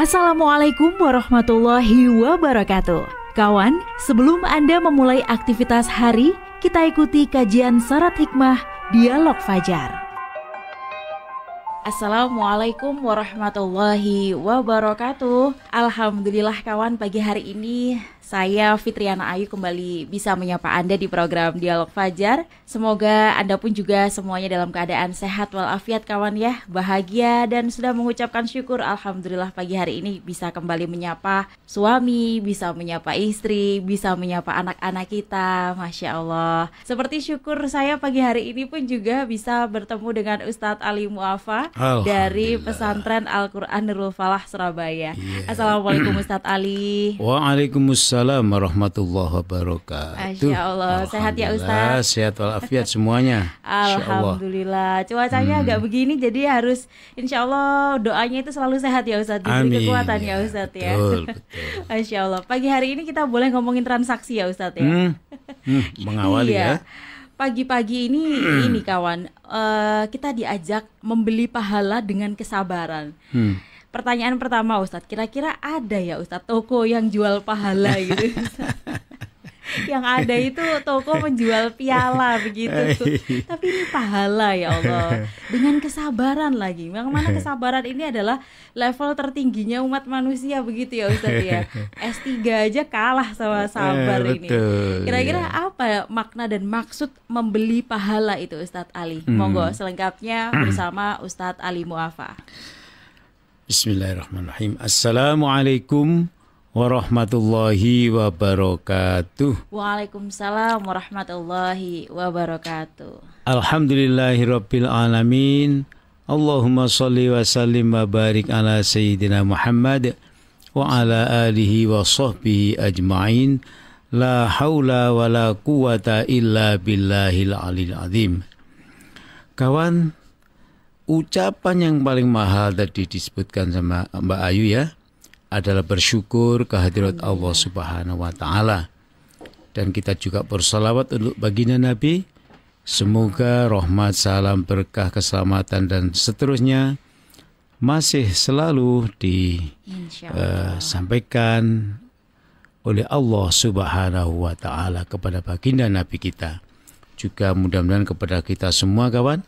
Assalamualaikum warahmatullahi wabarakatuh. Kawan, sebelum Anda memulai aktivitas hari, kita ikuti kajian syarat hikmah Dialog Fajar. Assalamualaikum warahmatullahi wabarakatuh. Alhamdulillah kawan, pagi hari ini saya Fitriana Ayu kembali bisa menyapa Anda di program Dialog Fajar. Semoga Anda pun juga semuanya dalam keadaan sehat walafiat kawan ya, bahagia dan sudah mengucapkan syukur. Alhamdulillah pagi hari ini bisa kembali menyapa suami, bisa menyapa istri, bisa menyapa anak-anak kita. Masya Allah. Seperti syukur saya pagi hari ini pun juga bisa bertemu dengan Ustadz Ali Mu'afa dari Pesantren Al-Quran Nurul Falah Surabaya. Assalamualaikum Ustadz Ali. Waalaikumsalam warahmatullahi wabarakatuh. Masya Allah, sehat ya Ustadz? Sehat walafiat semuanya. Alhamdulillah. Cuacanya agak begini jadi harus insya Allah doanya itu selalu sehat ya Ustadz. Diberi kekuatan ya Ustadz ya. Betul. Masya Allah. Pagi hari ini kita boleh ngomongin transaksi ya Ustadz ya. Mengawali ya. Pagi-pagi ini kawan, kita diajak membeli pahala dengan kesabaran. Pertanyaan pertama Ustadz, kira-kira ada ya Ustadz toko yang jual pahala gitu? Yang ada itu toko menjual piala begitu. Tapi ini pahala ya Allah. Dengan kesabaran lagi. Yang mana kesabaran ini adalah level tertingginya umat manusia begitu ya Ustadz ya. S3 aja kalah sama sabar ini. Kira-kira apa makna dan maksud membeli pahala itu Ustadz Ali? Monggo selengkapnya bersama Ustadz Ali Mu'afa. Bismillahirrahmanirrahim. Assalamualaikum warahmatullahi wabarakatuh. Waalaikumsalam warahmatullahi wabarakatuh. Alhamdulillahirabbil alamin. Allahumma shalli wa sallim wa barik ala sayyidina Muhammad wa ala alihi wa sahbihi ajma'in. La haula wa la quwata illa billahil aliyil azim. Kawan, ucapan yang paling mahal tadi disebutkan sama Mbak Ayu ya, adalah bersyukur kehadirat Allah Subhanahu wa Ta'ala. Dan kita juga bersalawat untuk baginda Nabi. Semoga rahmat, salam, berkah, keselamatan dan seterusnya masih selalu disampaikan oleh Allah Subhanahu wa Ta'ala kepada baginda Nabi kita. Juga mudah-mudahan kepada kita semua kawan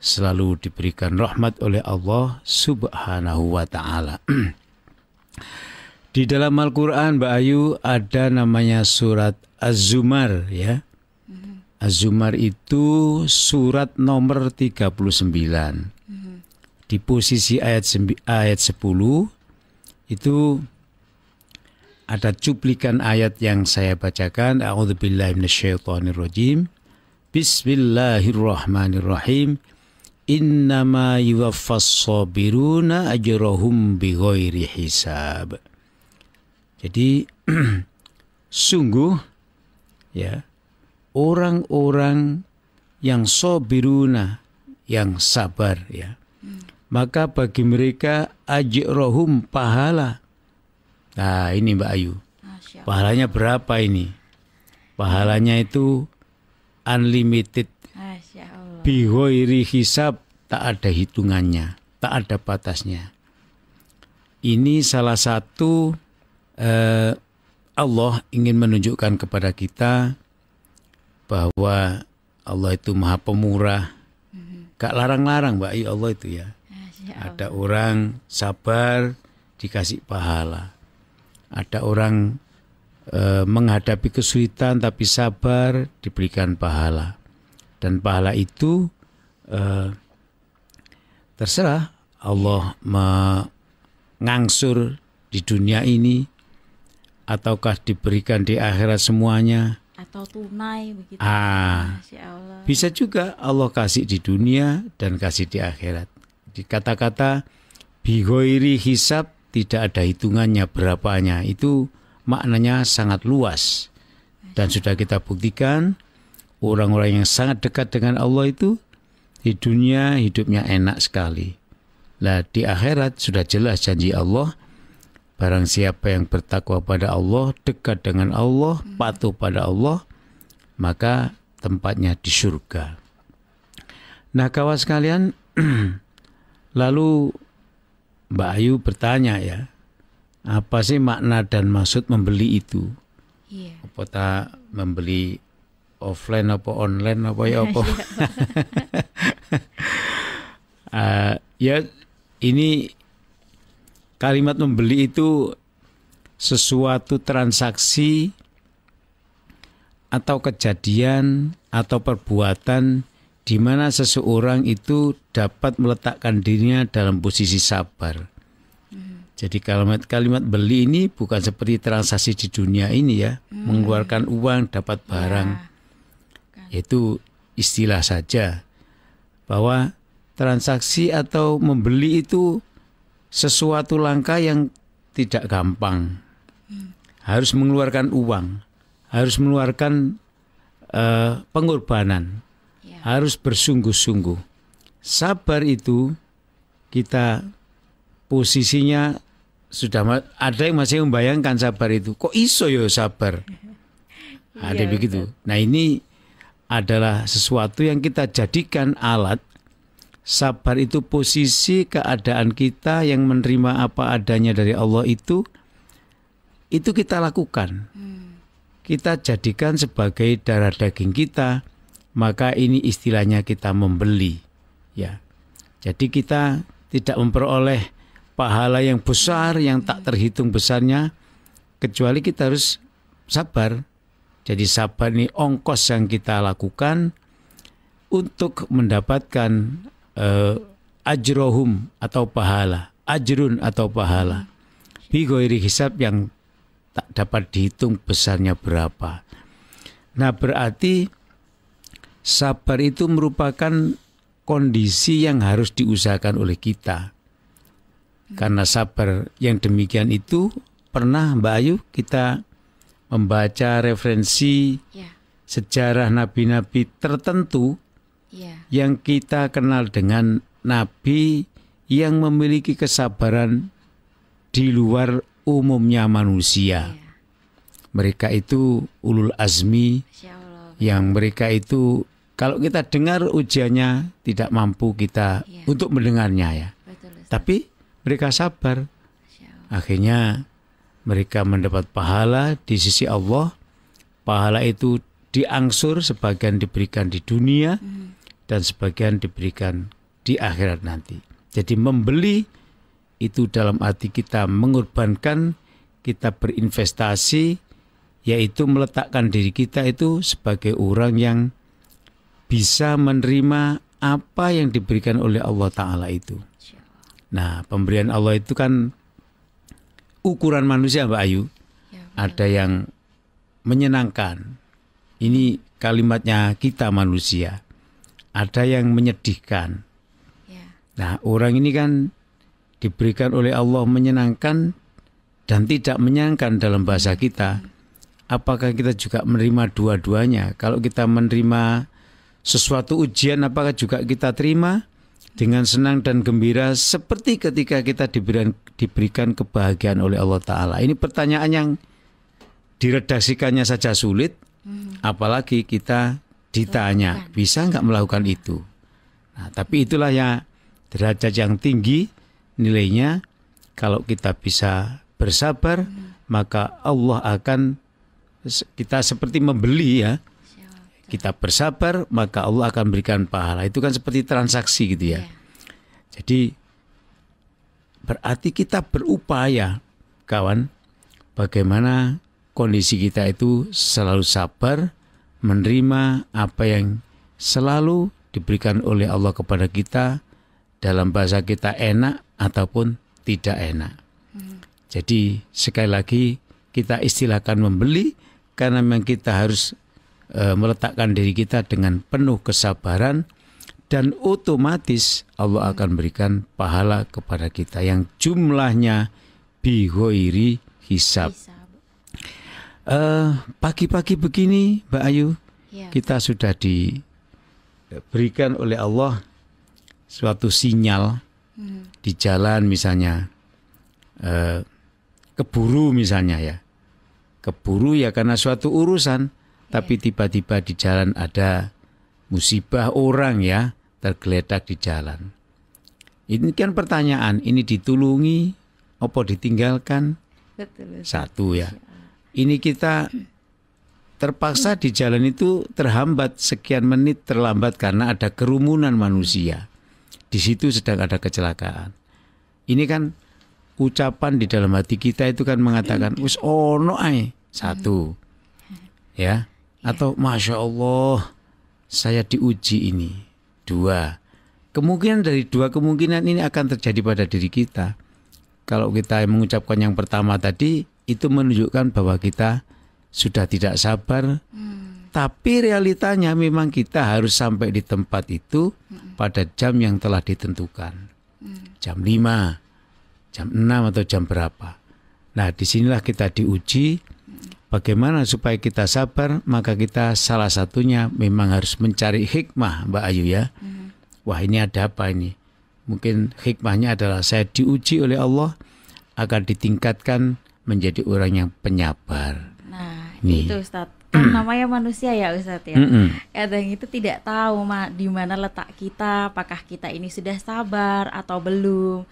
selalu diberikan rahmat oleh Allah Subhanahu wa Ta'ala. Di dalam Al-Quran Mbak Ayu ada namanya surat Az-Zumar ya. Az-Zumar itu surat nomor 39. Di posisi ayat 10 itu ada cuplikan ayat yang saya bacakan. A'udzubillahi minasyaitonirrajim. Bismillahirrahmanirrahim. Innama yuwaffas sabiruna ajrahum bighairi hisab. Jadi sungguh ya, orang-orang yang sabiruna, yang sabar ya, maka bagi mereka ajrahum pahala. Nah ini Mbak Ayu, pahalanya berapa ini? Pahalanya itu unlimited, bighairi hisab, tak ada hitungannya, tak ada batasnya. Ini salah satu Allah ingin menunjukkan kepada kita bahwa Allah itu maha pemurah, gak larang-larang Mbak Ayu Allah itu ya. Ada orang sabar dikasih pahala, ada orang menghadapi kesulitan tapi sabar diberikan pahala. Dan pahala itu terserah Allah mengangsur di dunia ini ataukah diberikan di akhirat semuanya, atau tunai begitu. Bisa juga Allah kasih di dunia dan kasih di akhirat. Di kata-kata bighairi hisab, tidak ada hitungannya berapanya, itu maknanya sangat luas. Dan sudah kita buktikan orang-orang yang sangat dekat dengan Allah itu di dunia hidupnya enak sekali. Nah di akhirat sudah jelas janji Allah, barang siapa yang bertakwa pada Allah, dekat dengan Allah, patuh pada Allah, maka tempatnya di surga. Nah kawan sekalian, lalu Mbak Ayu bertanya ya, apa sih makna dan maksud membeli itu? Iya. Apa tak membeli offline apa online apa ya apa? Ya ini kalimat membeli itu sesuatu transaksi atau kejadian atau perbuatan di mana seseorang itu dapat meletakkan dirinya dalam posisi sabar. Jadi kalimat beli ini bukan seperti transaksi di dunia ini ya, mengeluarkan uang dapat barang. Itu istilah saja, bahwa transaksi atau membeli itu sesuatu langkah yang tidak gampang. Harus mengeluarkan uang, harus mengeluarkan pengorbanan, harus bersungguh-sungguh. Sabar itu kita posisinya sudah ada yang masih membayangkan sabar itu. Kok iso yo sabar? Ada begitu. Nah ini adalah sesuatu yang kita jadikan alat. Sabar itu posisi keadaan kita yang menerima apa adanya dari Allah itu kita lakukan. Kita jadikan sebagai darah daging kita, maka ini istilahnya kita membeli. Ya. Jadi kita tidak memperoleh pahala yang besar yang tak terhitung besarnya, kecuali kita harus sabar. Jadi sabar ini ongkos yang kita lakukan untuk mendapatkan ajrohum atau pahala, ajrun atau pahala, bi ghairi hisab yang tak dapat dihitung besarnya berapa. Nah berarti sabar itu merupakan kondisi yang harus diusahakan oleh kita. Karena sabar yang demikian itu pernah Mbak Ayu kita membaca referensi sejarah nabi-nabi tertentu yang kita kenal dengan nabi yang memiliki kesabaran di luar umumnya manusia. Mereka itu ulul azmi yang mereka itu kalau kita dengar ujiannya tidak mampu kita untuk mendengarnya ya. Tapi mereka sabar. Akhirnya mereka mendapat pahala di sisi Allah. Pahala itu diangsur, sebagian diberikan di dunia dan sebagian diberikan di akhirat nanti. Jadi membeli itu dalam arti kita mengorbankan, kita berinvestasi, yaitu meletakkan diri kita itu sebagai orang yang bisa menerima apa yang diberikan oleh Allah Ta'ala itu. Nah, pemberian Allah itu kan ukuran manusia Mbak Ayu. Ada yang menyenangkan. Ini kalimatnya kita manusia. Ada yang menyedihkan. Nah, orang ini kan diberikan oleh Allah menyenangkan dan tidak menyenangkan dalam bahasa kita. Apakah kita juga menerima dua-duanya? Kalau kita menerima sesuatu ujian, apakah juga kita terima dengan senang dan gembira seperti ketika kita diberikan kebahagiaan oleh Allah Ta'ala? Ini pertanyaan yang diredaksikannya saja sulit, apalagi kita ditanya, bisa nggak melakukan itu? Nah, tapi itulah ya derajat yang tinggi nilainya. Kalau kita bisa bersabar, maka Allah akan, kita seperti membeli ya. Kita bersabar, maka Allah akan berikan pahala. Itu kan seperti transaksi gitu ya. Jadi berarti kita berupaya, kawan, bagaimana kondisi kita itu selalu sabar, menerima apa yang selalu diberikan oleh Allah kepada kita, dalam bahasa kita enak ataupun tidak enak. Jadi sekali lagi kita istilahkan membeli, karena memang kita harus meletakkan diri kita dengan penuh kesabaran, dan otomatis Allah akan berikan pahala kepada kita yang jumlahnya bi ghairi hisab. Pagi-pagi begini Mbak Ayu, kita sudah diberikan oleh Allah suatu sinyal di jalan, misalnya keburu misalnya ya. Keburu ya karena suatu urusan. Tapi tiba-tiba di jalan ada musibah, orang ya tergeletak di jalan. Ini kan pertanyaan, ini ditulungi, apa ditinggalkan? Betul. Satu ya. Ini kita terpaksa di jalan itu terhambat sekian menit terlambat karena ada kerumunan manusia. Di situ sedang ada kecelakaan. Ini kan ucapan di dalam hati kita itu kan mengatakan wis ono ae. Satu. Ya. Atau Masya Allah saya diuji ini. Dua. Kemungkinan dari dua kemungkinan ini akan terjadi pada diri kita. Kalau kita mengucapkan yang pertama tadi, itu menunjukkan bahwa kita sudah tidak sabar. Tapi realitanya memang kita harus sampai di tempat itu pada jam yang telah ditentukan. Jam 5, jam 6 atau jam berapa. Nah, disinilah kita diuji. Bagaimana supaya kita sabar? Maka kita salah satunya memang harus mencari hikmah, Mbak Ayu ya. Wah, ini ada apa ini? Mungkin hikmahnya adalah saya diuji oleh Allah agar ditingkatkan menjadi orang yang penyabar. Nah, nih. itu Ustadz. Kan namanya manusia ya Ustadz ya. Kadang itu tidak tahu di mana letak kita, apakah kita ini sudah sabar atau belum.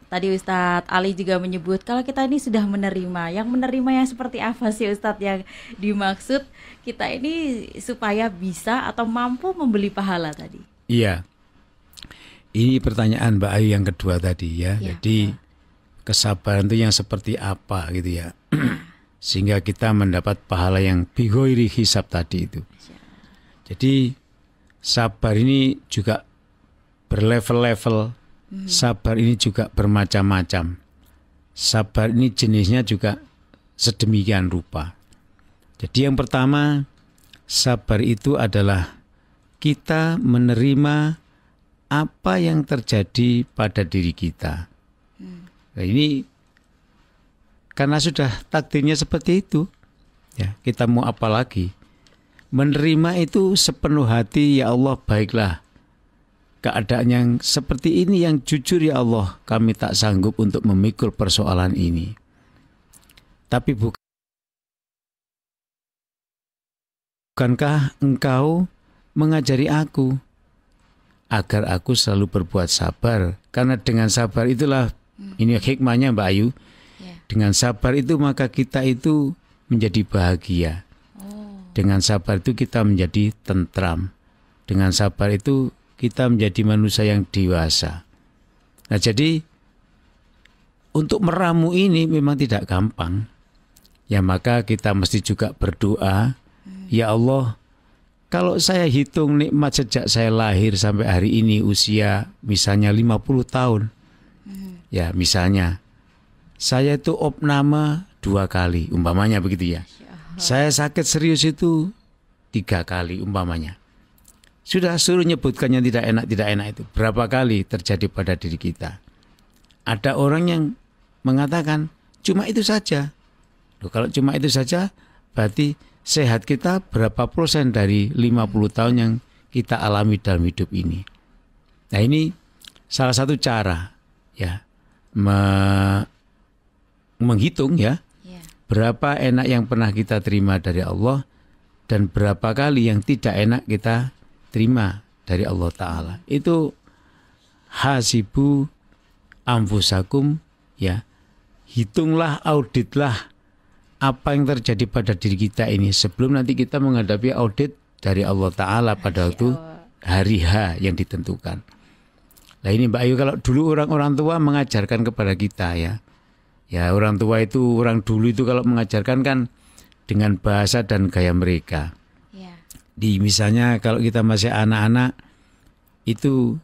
Tadi Ustadz Ali juga menyebut kalau kita ini sudah menerima. Yang menerima yang seperti apa sih Ustadz yang dimaksud kita ini supaya bisa atau mampu membeli pahala tadi? Iya. Ini pertanyaan Mbak Ayu yang kedua tadi ya. Jadi kesabaran itu yang seperti apa gitu ya. Sehingga kita mendapat pahala yang bighoiri hisab tadi itu. Jadi sabar ini juga berlevel-level. Sabar ini juga bermacam-macam. Sabar ini jenisnya juga sedemikian rupa. Jadi yang pertama, sabar itu adalah kita menerima apa yang terjadi pada diri kita. Nah, ini karena sudah takdirnya seperti itu, ya kita mau apa lagi? Menerima itu sepenuh hati, ya Allah baiklah. Keadaan yang seperti ini yang jujur ya Allah, kami tak sanggup untuk memikul persoalan ini. Tapi bukankah engkau mengajari aku agar aku selalu berbuat sabar? Karena dengan sabar itulah, ini hikmahnya Mbak Ayu, dengan sabar itu maka kita itu menjadi bahagia. Dengan sabar itu kita menjadi tentram. Dengan sabar itu kita menjadi manusia yang dewasa. Nah, jadi untuk meramu ini memang tidak gampang. Ya, maka kita mesti juga berdoa, ya Allah, kalau saya hitung nikmat sejak saya lahir sampai hari ini usia misalnya 50 tahun. Ya, misalnya saya itu opname 2 kali, umpamanya begitu ya. Saya sakit serius itu 3 kali, umpamanya. Sudah suruh nyebutkan yang tidak enak itu. Berapa kali terjadi pada diri kita. Ada orang yang mengatakan, cuma itu saja. Loh, kalau cuma itu saja, berarti sehat kita berapa persen dari 50 tahun yang kita alami dalam hidup ini. Nah, ini salah satu cara ya menghitung ya, berapa enak yang pernah kita terima dari Allah dan berapa kali yang tidak enak kita terima dari Allah Ta'ala. Itu hasibu anfusakum ya, hitunglah, auditlah apa yang terjadi pada diri kita ini sebelum nanti kita menghadapi audit dari Allah Ta'ala pada waktu hari H yang ditentukan. Nah, ini Mbak Ayu, kalau dulu orang tua mengajarkan kepada kita ya orang tua itu, orang dulu itu kalau mengajarkan kan dengan bahasa dan gaya mereka. Di misalnya kalau kita masih anak-anak itu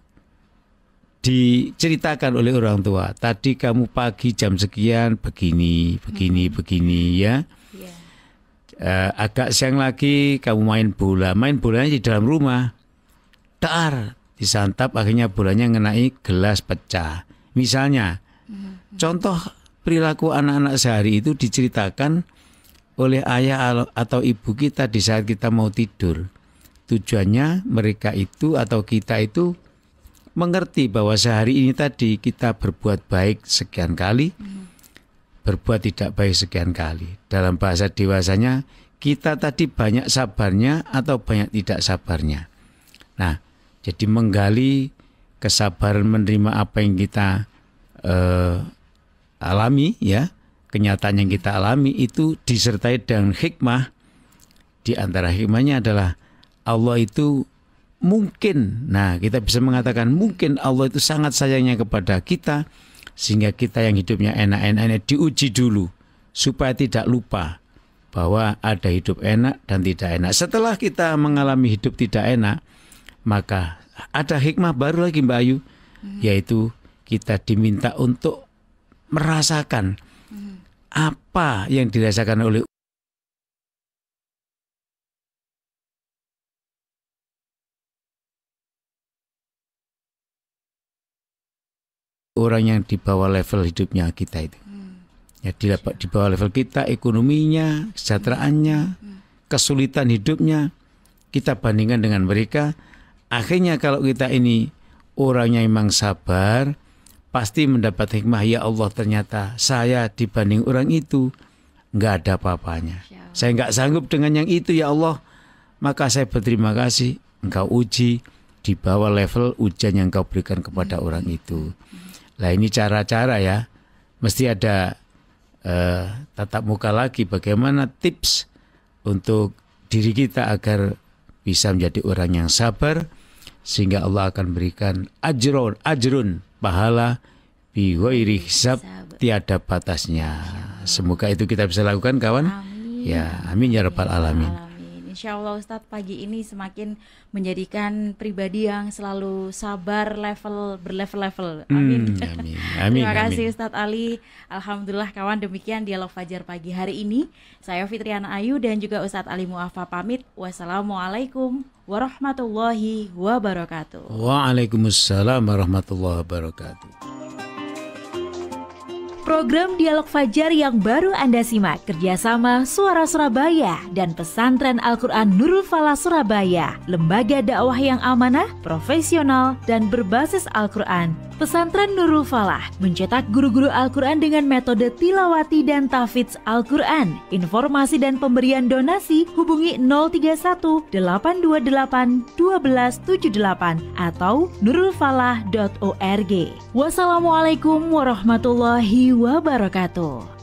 diceritakan oleh orang tua, tadi kamu pagi jam sekian begini ya. Agak siang lagi kamu main bolanya di dalam rumah, disantap, akhirnya bolanya ngenai gelas pecah. Misalnya, contoh perilaku anak-anak sehari itu diceritakan oleh ayah atau ibu kita di saat kita mau tidur. Tujuannya mereka itu atau kita itu mengerti bahwa sehari ini tadi kita berbuat baik sekian kali, berbuat tidak baik sekian kali. Dalam bahasa dewasanya, kita tadi banyak sabarnya atau banyak tidak sabarnya. Nah, jadi menggali kesabaran menerima apa yang kita alami ya, kenyataan yang kita alami itu disertai dengan hikmah. Di antara hikmahnya adalah Allah itu mungkin, nah kita bisa mengatakan mungkin Allah itu sangat sayangnya kepada kita, sehingga kita yang hidupnya enak-enak diuji dulu supaya tidak lupa bahwa ada hidup enak dan tidak enak. Setelah kita mengalami hidup tidak enak, maka ada hikmah baru lagi Mbak Ayu, yaitu kita diminta untuk merasakan apa yang dirasakan oleh orang yang di bawah level hidupnya kita itu. Ya, di bawah level kita, ekonominya, kesejahteraannya, kesulitan hidupnya, kita bandingkan dengan mereka. Akhirnya kalau kita ini orangnya memang sabar, pasti mendapat hikmah. Ya Allah, ternyata saya dibanding orang itu nggak ada apa-apanya. Saya nggak sanggup dengan yang itu ya Allah. Maka saya berterima kasih, Engkau uji di bawah level ujian yang Engkau berikan kepada orang itu. Nah ini cara-cara ya, mesti ada tatap muka lagi bagaimana tips untuk diri kita agar bisa menjadi orang yang sabar, sehingga Allah akan berikan ajrun pahala bi ghairi hisab, tiada batasnya. Semoga itu kita bisa lakukan kawan. Amin. Ya, amin ya rabbal alamin. Insya Allah Ustadz pagi ini semakin menjadikan pribadi yang selalu sabar, berlevel-level. Amin. Amin. Terima kasih Ustadz Ali. Alhamdulillah kawan, demikian dialog Fajar pagi hari ini. Saya Fitriana Ayu dan juga Ustadz Ali Mu'affa pamit. Wassalamualaikum warahmatullahi wabarakatuh. Waalaikumsalam warahmatullahi wabarakatuh. Program Dialog Fajar yang baru Anda simak kerjasama Suara Surabaya dan Pesantren Al-Quran Nurul Falah Surabaya, lembaga dakwah yang amanah, profesional, dan berbasis Al-Quran. Pesantren Nurul Falah mencetak guru-guru Al-Quran dengan metode tilawati dan tahfidz Al-Quran. Informasi dan pemberian donasi hubungi 031 828 1278 atau nurulfalah.org. Wassalamualaikum warahmatullahi wabarakatuh.